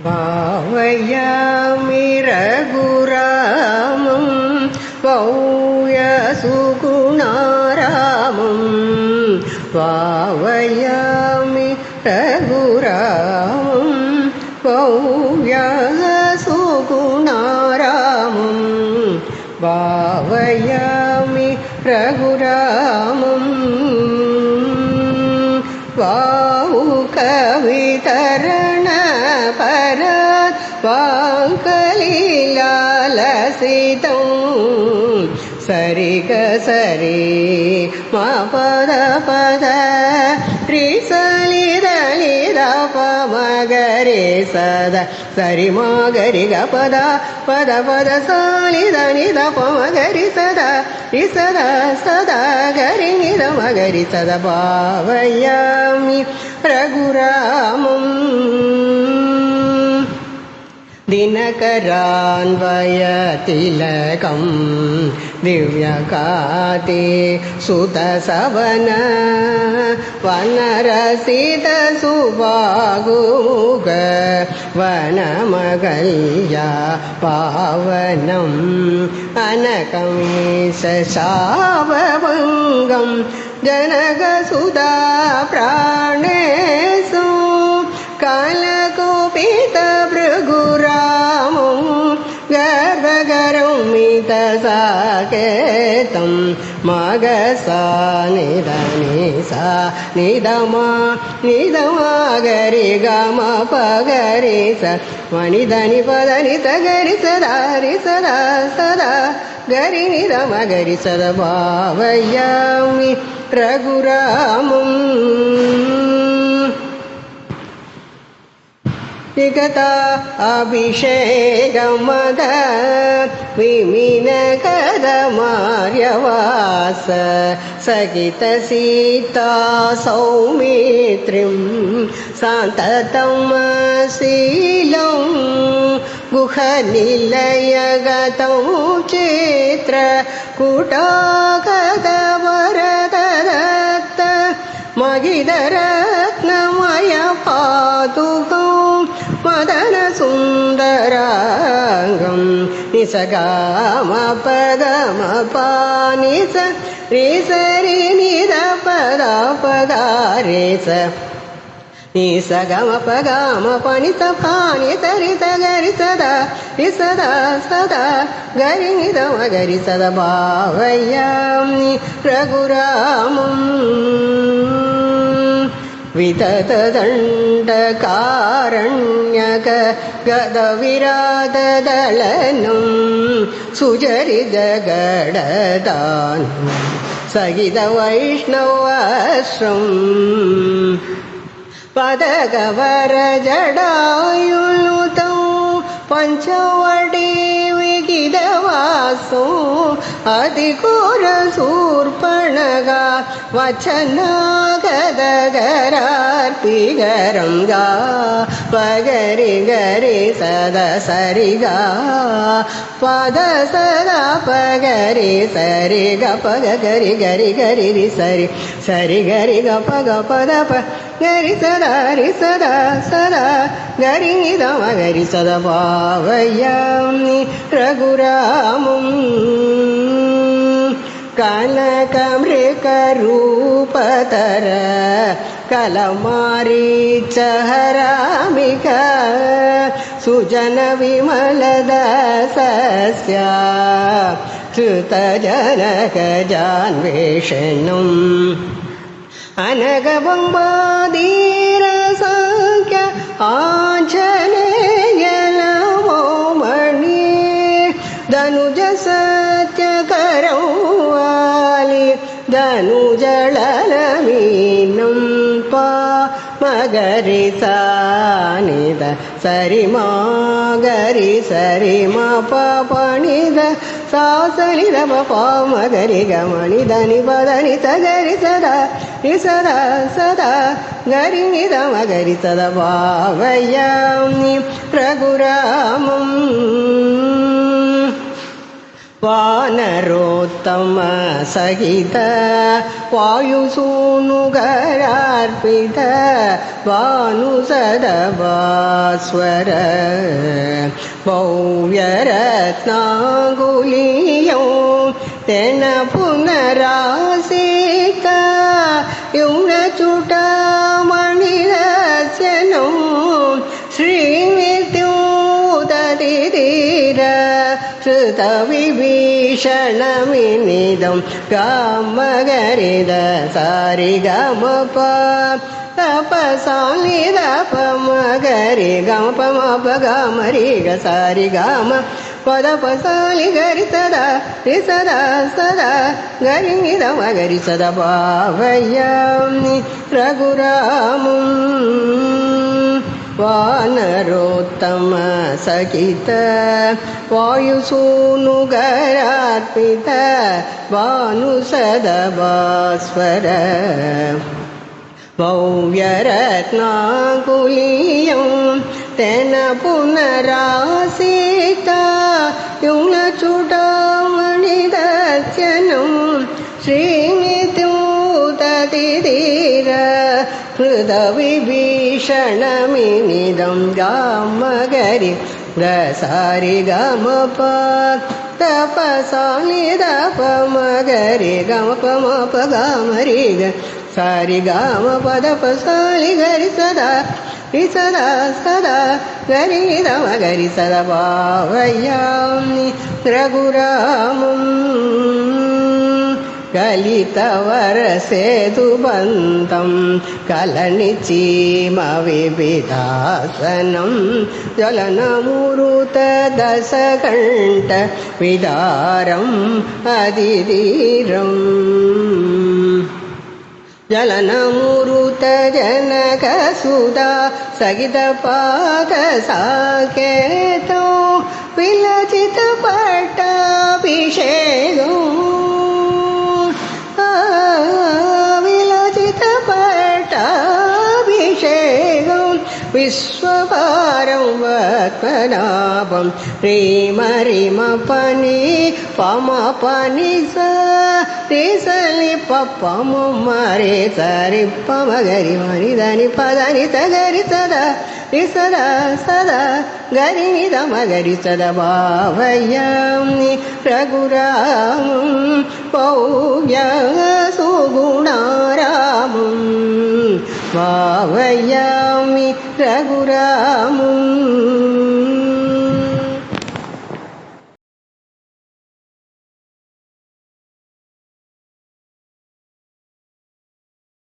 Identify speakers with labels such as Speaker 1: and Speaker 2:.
Speaker 1: भावयामि रघुरामं भव्यसुगुणारामं भावयामि रघुरामं भव्यसुगुणारामं भावयामि रघुरामं भावुकवितरण परत् वाङ्कलीलालसितं सरिग सरि म पद पद त्रिसलिदलिद पमगरे सदा सरि म गरि ग पद पद पद सलिद निद पमगरि सदा रि सदा सदा गरि निद मगरि सदा भावयामि रघुरामम् दिनकरान्वयतिलकं दिव्यकाते सुतसवन वनरसितसुबाहुग वनमगल्या पावनम् अनकमीशशावभङ्गं जनकसुधा प्राणेषु कालकुपितभृगुरामं गर्भगरौमितसाकेतं मगसा निधनिसा निधमा निधमा गरि गम पगरि स मणिधनि पदनि सगरि सदा रि सदा सदा गरि निधम गरि सदा भावयामि रघुरामम् विगता अभिषेकमद विमिनकदमार्यवास सगितसीता सौमित्रिं सान्ततमशीलं गुहनिलयगतं चित्रकूटागतवरदत्त मगिधरत्नमय पादुकं मदनसुन्दराङ्गं निसगामपगमपानिस रिसरि निदपदापगारेस निसगमपगामपनितपानितरित गरि सदा रि सदा सदा गरि निधम गरि सदा भावयामि रघुरामम् विततदण्डकारण्यक गदविराददलनं सुचरितगडदानं सहितवैष्णवाश्रम् पदगवरजडायुतं पञ्चवटी विगिधवासो अधिघोरशूर्पणगा वचनागदगरार्पिगरं गा पगरि गरि सदा सरि गा पद सदा पगरि सरि ग पग गरि गरि गरि रि सरि सरि गरि ग पग पद प गरि सदा रि सदा सदा गरि निधम गरि सदा भावयामि रघुरामम् कनकमृगरूपतर कलमारीचहरामिक सुजनविमलदसस्य श्रुतजनकजान्वेषणम् अनगबम्बादीरसंख्य आञ्जनेयनमोमणि धनुजसत्यकरौ वालि धनुजलमीनं पा मगरि सा निद सरि मा गरि सरि म पनिद सा सनि द प मगरि ग मणि धनि पदनि सगरि सदा रि सदा सदा गरि निध मगरि सदा भावयामि रघुरामम् वानरोत्तम सहित वायुसूनुगरार्पित भानुसदभास्वर भव्यरत्नाङ्गुलीयो तेन पुनरासीत युग्नचूडामणिरचनो श्रीनित्योदतिधीर श्रुतविभीषणमिनिदं गामगरिद सारिगमप तपसालिदपमगरि गमपमपगमरिग सारिगम पदपसालि गरि सदा रि सदा सदा गरि निदमगरि सदा भावयामि रघुरामं वानरोत्तम सहित वायुसूनुगरार्पित भानुसदभास्वर भव्यरत्नाङ्गुलीयं तेन पुनरासीत युग्नचूडामणिदर्शनं श्रीनित्योदतिधीर हृदविभीषणमिनिदं गामगरि सारिगमप तपसालिदपमगरि गमपमपगमरिग सारिगमपदपसालि गरि सदा रि सदा सदा गरि निदमगरि सदा भावयामि रघुरामं कलितवरसेतुबन्तं कलनिचीमविविधासनं जलनमुरुतदशकण्ठ विदारम् अदिधीरम् जलनमुरुतजनकसुधा सहितपादसाकेतो विलचितपट्टाभिषेकम् विलचितपट्टाभिषेकम् विश्वभारं पद्मनाभं ह्रीमरिमपनि पमपनि सरि पम मरे सरि पमगरि मरिधनि पदनि तगरि सदा रि सदा सदा गरि निदमगरि सदा भावयामि रघुरामं भव्यसुगुणारामं भावयामि रघुरामं